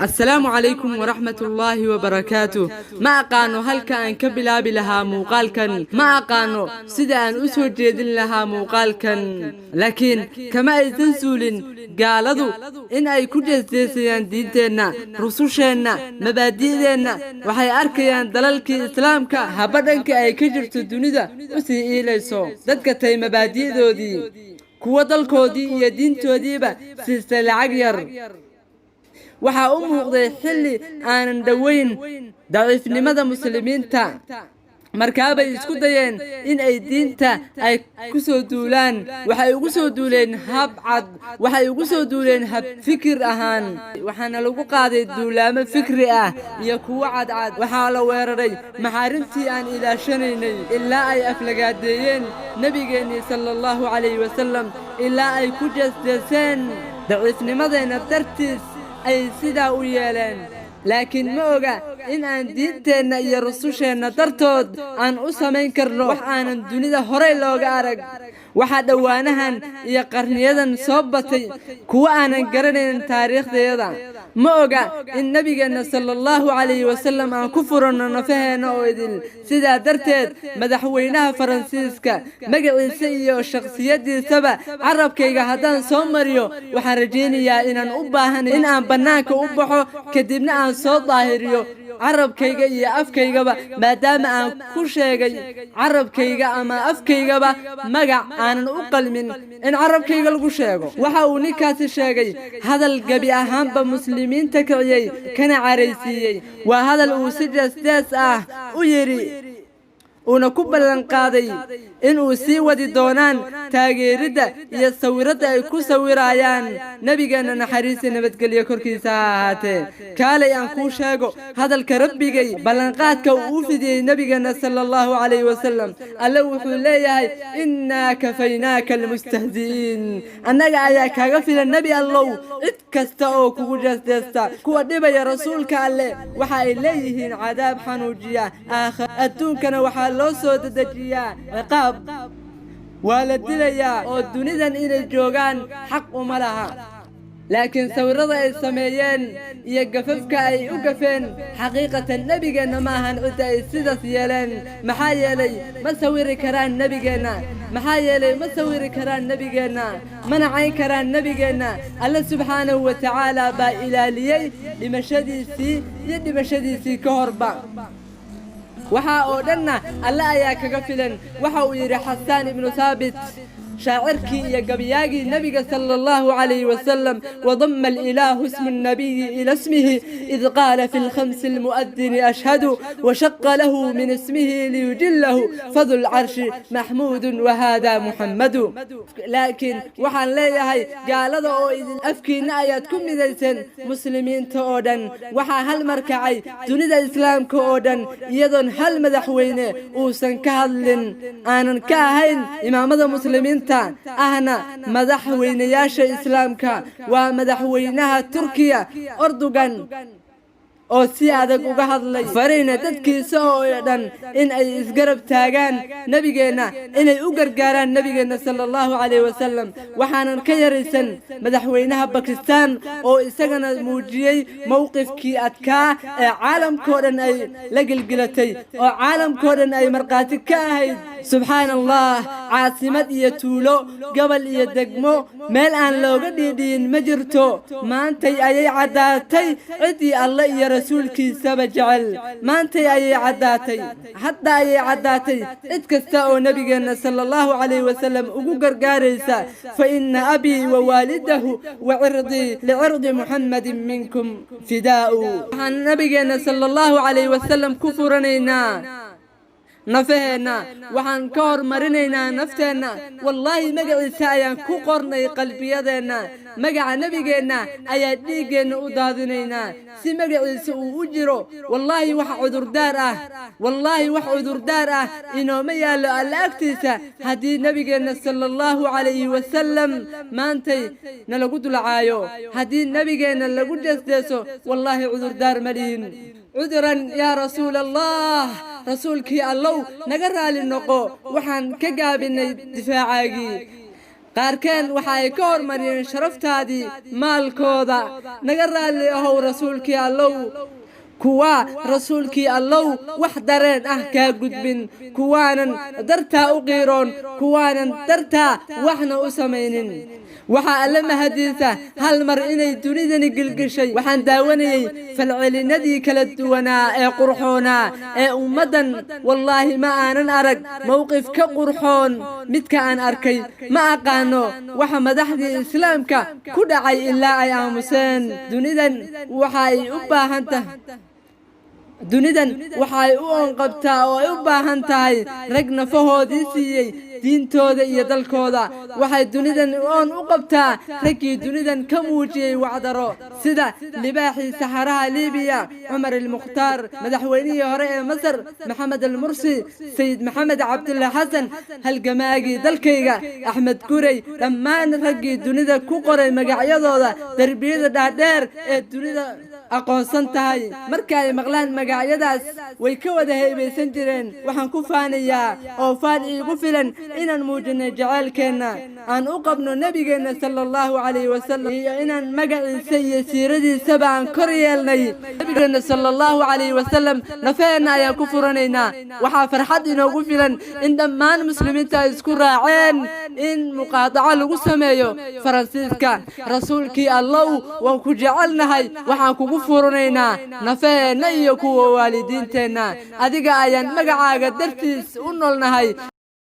السلام عليكم ورحمة الله وبركاته. ما أقانو هل كان كبلا بلها موقالكن، ما أقانو سيدان أسود جيدن لها موقالكن، لكن كما يتنسولن قالدو إن أي كجز ديسيان دينتنا رسوشنا مبادئنا وحي أركيان دلالك إسلامك هبادنك أي كجرت الدنيا أسي إليسو دادك تاي مبادئ دودي كوا دالكودي يا دينتوديبا سلسل عقير waxaa u muuqday xilli aanan dhaweyn daciifnimada muslimiinta markaabay isku dayeen in ay diinta ay ku soo duulaan waxay ugu soo duuleen hab cad waxay ugu soo duuleen hab fikir ahaan waxaana lagu qaaday duulaamo fikri ah iyo kuwo cadcad waxaa la weeraray maxaarimtii aan ilaashanaynay ilaa ay aflagaadeeyeen nabigeennii sallallahu calayhi wasallam ilaa ay ku jeesjeeseen daciifnimadeena dartiis ay sidaa u yeeleen laakiin ma oga in aan diinteenna iyo rususheenna dartood aan u samayn karno wax aanan dunida horey looga arag waxaa dhowaanahan iyo qarniyadan soo batay kuwa aanan garanayn taariikhdeeda ma oga in nabigeenna sallallahu calayhi wasallam aan ku furanno nafaheena oo idil sidaa darteed madaxweynaha faransiiska magaciisa iyo shakhsiyadiisaba carabkayga haddaan soo mariyo waxaan rajaynayaa inaan u baahanayn in aan bannaanka u baxo kadibna aan soo daahiriyo carabkayga iyo afkaygaba maadaama aan ku sheegay carabkayga ama afkaygaba magac aanan u qalmin in carabkayga lagu sheego waxa uu ninkaasi sheegay hadal gabi ahaanba muslimiinta kiciyey kana caraysiiyey waa hadal uu si jeesjees ah u yidhi una ku ballan qaaday in uu sii wadi doonaan taageeridda iyo sawirada ay ku sawirayaan nabigeena naxariis iyo nabadgelyo korkiisa ha ahaatee kaalay aan kuu sheego hadalka rabbigay ballanqaadka uu u fidiyey nabigeena sallallahu calayhi wasallam alle wuxuu leeyahay innaa kafaynaaka almustahzi'iin annaga ayaa kaaga filan nebi allow cid kasta oo kugu jeesjeesta kuwa dhibaya rasuulka alle waxa ay leeyihiin cadaab xanuujiya adduunkana waxaa loo soo dedejiyaa ciqaab waa la dilayaa oo dunidan inay joogaan xaq uma laha laakiin sawirada ay sameeyeen iyo gafafka ay u gafeen xaqiiqatan nabigeenna ma ahan cidda ay sidaas yeeleen maxaa yeelay ma sawiri karaan nabigeenna maxaa yeelay ma sawiri karaan nabigeenna mana cayn karaan nabigeenna alle subxaanahu wa tacaala baa ilaaliyey dhimashadiisii iyo dhimashadiisii ka horba waxaa oo dhanna alle ayaa kaga filan waxa uu yidhi xasaan ibnu thaabit شاعركي يا قبياقي النبي صلى الله عليه وسلم وضم الإله اسم النبي إلى اسمه إذ قال في الخمس المؤذن أشهد وشق له من اسمه ليجله فذو العرش محمود وهذا محمد لكن وحن ليهي قال ذا إذ أفكي ناياتكم إذا مسلمين تؤدا وحا هل مركعي دون الإسلام كؤدا يدن هل مدحوين أوسن كهلن آنن كاهين إمام مسلمين أهنا مدحوينياشا إسلامك ومدحوينها تركيا أردوغان oo si adag uga hadlay fariina dadkiisa oo dhan in ay isgarab taagaan nabigeena inay u gargaaraan nabigeena sallallahu calayhi wasallam waxaanan ka yaraysan madaxweynaha Pakistan oo isagana muujiyay mowqifkii adkaa ee caalamkoo dhan ay la gilgilatay oo caalamkoo dhan ay marqaati ka ahayd subhanallah caasimad iyo tuulo gobol iyo degmo meel aan looga dhiidhiin ma jirto maantay ayay cadaatay cidii alla iyo رسولك سبا جعل ما أنت أي عداتي حتى أي عداتي اتكستاء نبينا صلى الله عليه وسلم أقوقر قاريسا فإن أبي ووالده وعرضي لعرض محمد منكم فداء عن نبينا صلى الله عليه وسلم كفرنينا نفهنا وحن كور مرنينا نفتنا والله مقع سايا كقرني قلبينا مقع نبينا أيا ديقنا أدادنينا سي مقع سوجرو والله وح عذر داره والله وح عذر داره إنه ميال الأكتسة هدي نبينا صلى الله عليه وسلم ما أنتي نلقود العايو هدي نبينا نلقود جسدسو والله عذر دار مليين عذرا يا رسول الله رسولك الله نقرأ للنقو وحن كقابلنا دفاعي qaarkeen waxa ay ka hormariyeen sharaftaadii maalkooda naga raalli ahow rasuulkii allow kuwa rasuulkii allow wax dareen ah ka gudbin kuwaanan dartaa u qiiroon kuwaanan dartaa waxna u samaynin waxa alla mahadiisa hal mar inay dunidani gilgishay waxaan daawanayay falcelinadii kala duwanaa ee qurxoonaa ee ummadan wallaahi ma aanan arag mowqif ka qurxoon midka aan arkay ma aqaano waxa madaxdii islaamka ku dhacay ilaa ay aamuseen dunidan waxa ay u baahan tahay dunidan waxay u onqabtaa oo ay u baahan tahay rag nafahoodii siiyey diintooda iyo dalkooda waxay dunidan u qabtaa raggii dunidan ka muujiyey wacdaro sida libaaxii saxaraha liibiya cumar al-mukhtaar madaxweynihii hore ee masar maxamed al-mursi sayid maxamed cabdulla xasan halgamaagii dalkayga axmed gurey dhammaan raggii dunida ku qoray magacyadooda darbiyada dhaadheer ee dunida aqoonsan tahay marka ay maqlaan magacyadaas way ka wada heebaysan jireen waxaan ku faanayaa oo faan iigu filan inaan muujinay jacaylkeena aan u qabno nabigeena sallallahu alayhi wasallam iyo inaan magaciisa iyo siiradiisaba aan kor yeelnay nabigeena sallallahu alayhi wasallam nafeena ayaan ku furanaynaa waxaa farxad inoogu filan in dhammaan muslimiinta ay isku raaceen in muqaadaco lagu sameeyo faransiiska rasuulkii allow waan ku jecelnahay waxaan kugu furanaynaa nafeena iyo kuwa waalidiinteena adiga ayaan magacaaga dartiis u noolnahay